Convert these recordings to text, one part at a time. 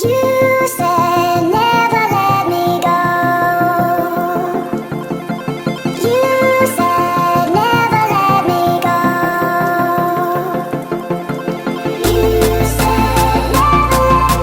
You said never let me go. You said never let me go. You said never let me go.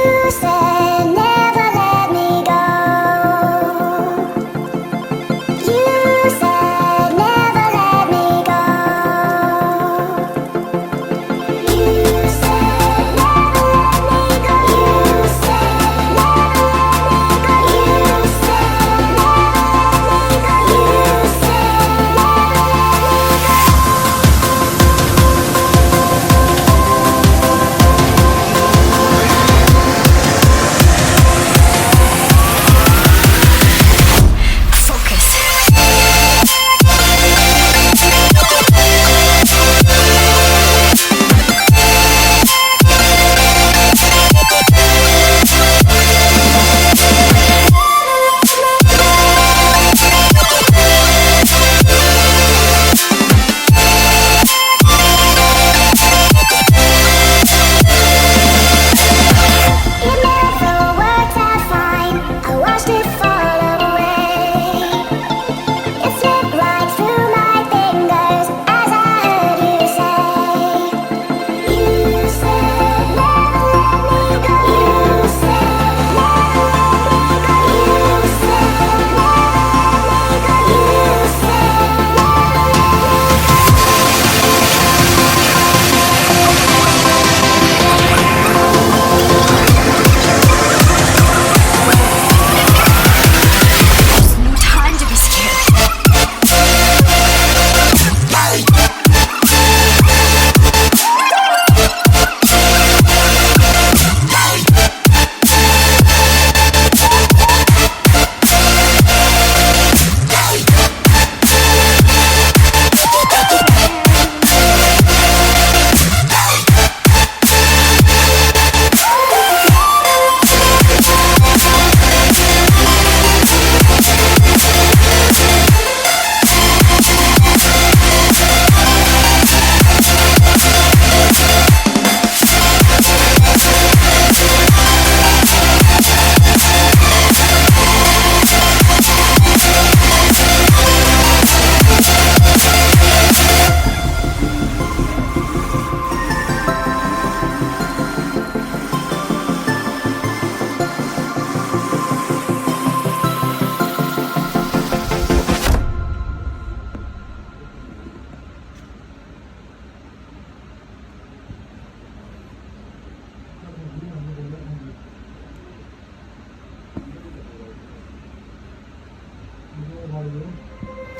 You said never let me go. You said never let me go. You said you said never let me go. You said never let me go. You said never let me go. You said never let me go. You said never let me go. You said never let me go.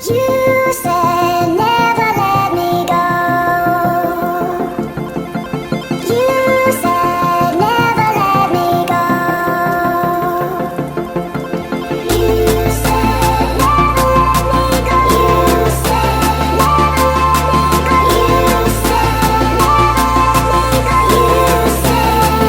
You said never let me go. You said never let me go. You said never let me go. You said never let me go. You said never let me go. You said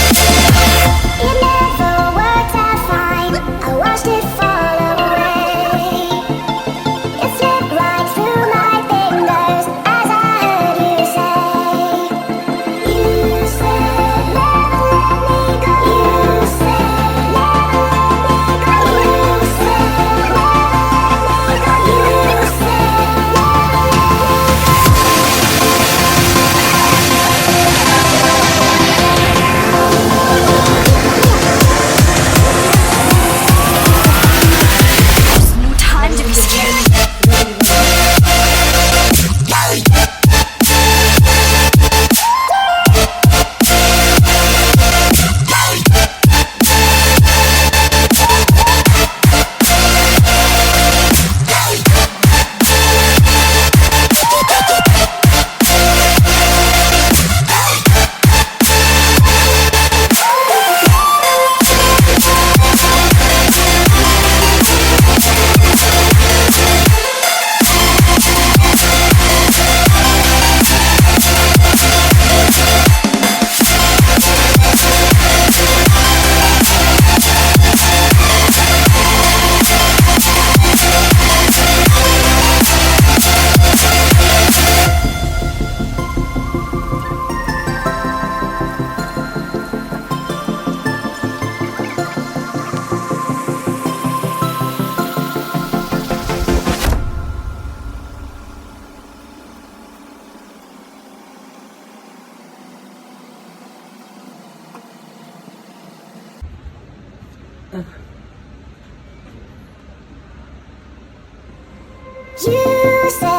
it never worked out fine. I watched it fall away. It slipped right through my fingers as I heard you say. You said never let me go. You said never let me go. You said never let me go. You said No time to be scared. you said